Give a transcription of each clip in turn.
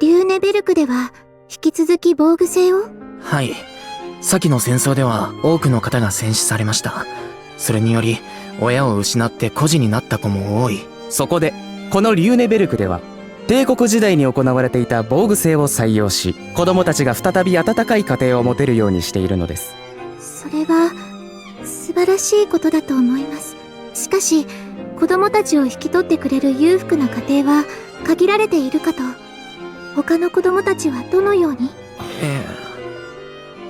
リューネベルクでは引き続き防具製を？はい。先の戦争では多くの方が戦死されました。それにより親を失って孤児になった子も多い。そこでこのリューネベルクでは帝国時代に行われていた防具制を採用し、子供たちが再び温かい家庭を持てるようにしているのです。それは素晴らしいことだと思います。しかし子供たちを引き取ってくれる裕福な家庭は限られているかと。他の子供たちはどのように？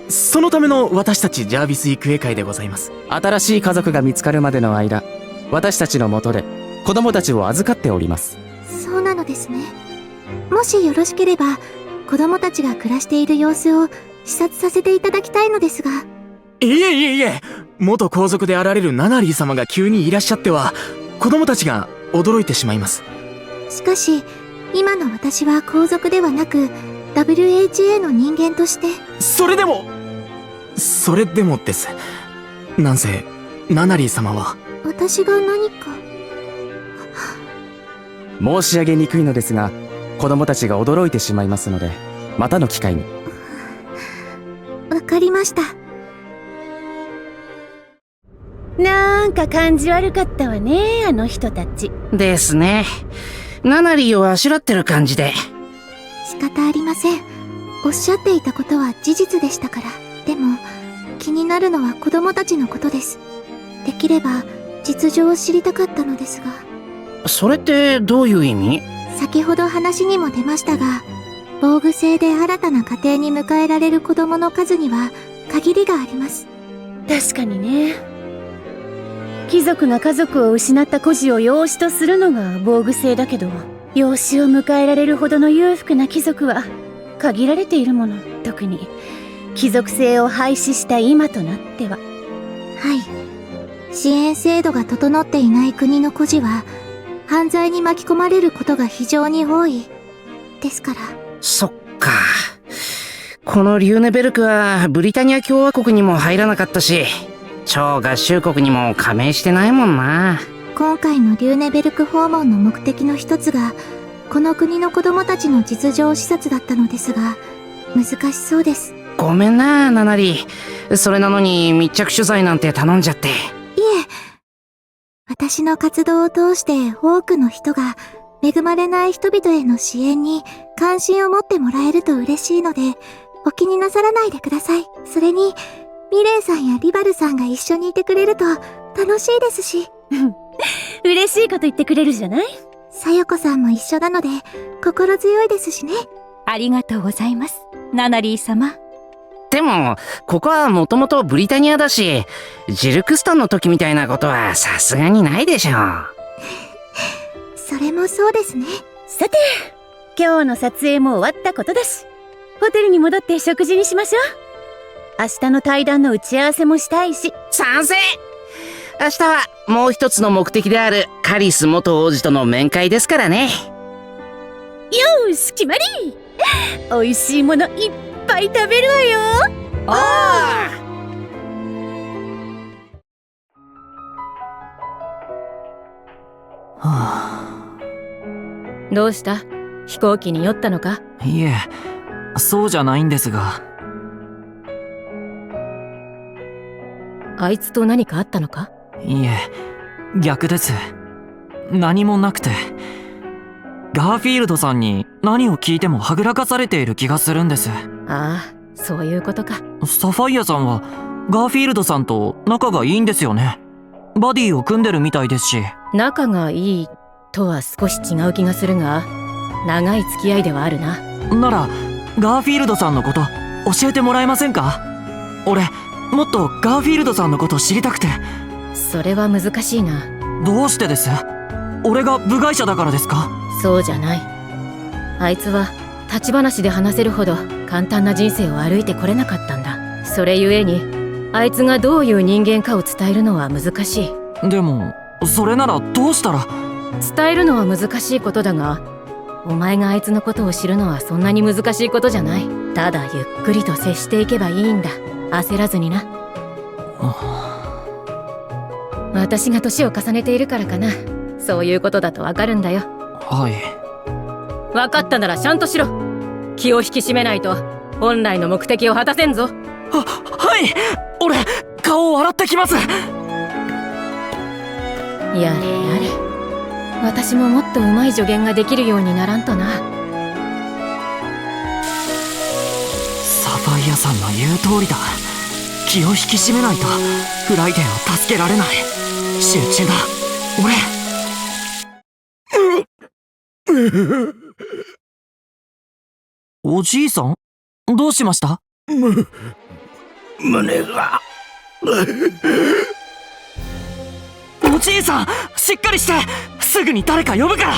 そのための私たちジャービス育英会でございます。新しい家族が見つかるまでの間、私たちの下で子供たちを預かっております。そうなのですね。もしよろしければ子供たちが暮らしている様子を視察させていただきたいのですが。いえ、元皇族であられるナナリー様が急にいらっしゃっては子供たちが驚いてしまいます。しかし今の私は皇族ではなく WHA の人間として。それでもです。なんせナナリー様は。私が何か？申し上げにくいのですが、子供たちが驚いてしまいますので、またの機会に。わかりました。なんか感じ悪かったわね、あの人たち。ですね。ナナリーをあしらってる感じで。仕方ありません。おっしゃっていたことは事実でしたから。でも気になるのは子供たちのことです。できれば実情を知りたかったのですが。それってどういう意味？先ほど話にも出ましたが、防具制で新たな家庭に迎えられる子供の数には限りがあります。確かにね。貴族が家族を失った孤児を養子とするのが防具制だけど、養子を迎えられるほどの裕福な貴族は限られているもの。特に貴族制を廃止した今となっては。はい。支援制度が整っていない国の孤児は犯罪に巻き込まれることが非常に多いですから。そっか。このリューネベルクはブリタニア共和国にも入らなかったし、超合衆国にも加盟してないもんな。今回のリューネベルク訪問の目的の一つがこの国の子供たちの実情視察だったのですが、難しそうです。ごめんな、ナナリー。それなのに密着取材なんて頼んじゃって。いえ、私の活動を通して多くの人が恵まれない人々への支援に関心を持ってもらえると嬉しいので、お気になさらないでください。それにミレイさんやリバルさんが一緒にいてくれると楽しいですし。嬉しいこと言ってくれるじゃない。さよこさんも一緒なので心強いですしね。ありがとうございます、ナナリー様。でも、ここはもともとブリタニアだし、ジルクスタンの時みたいなことはさすがにないでしょ。それもそうですね。さて、今日の撮影も終わったことだし、ホテルに戻って食事にしましょう。明日の対談の打ち合わせもしたいし。賛成。明日はもう一つの目的であるカリス元王子との面会ですからね。よーし、決まり。美味しいものいっぱい食べるわよ。どうした？飛行機に酔ったのか？いえ、そうじゃないんですが。あいつと何かあったのか？いえ、逆です。何もなくて。ガーフィールドさんに何を聞いてもはぐらかされている気がするんです。ああ、そういうことか。サファイアさんはガーフィールドさんと仲がいいんですよね。バディを組んでるみたいですし。仲がいいとは少し違う気がするが、長い付き合いではあるな。ならガーフィールドさんのこと教えてもらえませんか？俺もっとガーフィールドさんのこと知りたくて。それは難しいな。どうしてです？俺が部外者だからですか？そうじゃない。あいつは立ち話で話せるほど簡単な人生を歩いてこれなかったんだ。それゆえにあいつがどういう人間かを伝えるのは難しい。でもそれならどうしたら。伝えるのは難しいことだが、お前があいつのことを知るのはそんなに難しいことじゃない。ただゆっくりと接していけばいいんだ。焦らずにな。私が年を重ねているからかな。そういうことだとわかるんだよ。はい。わかったならちゃんとしろ。気を引き締めないと本来の目的を果たせんぞ。はい、俺顔を洗ってきます。やれやれ、私ももっとうまい助言ができるようにならんとな。サファイアさんの言う通りだ。気を引き締めないとフライデンを助けられない。集中だ、俺。おじいさん、どうしました？胸が。おじいさん、しっかりして。すぐに誰か呼ぶから。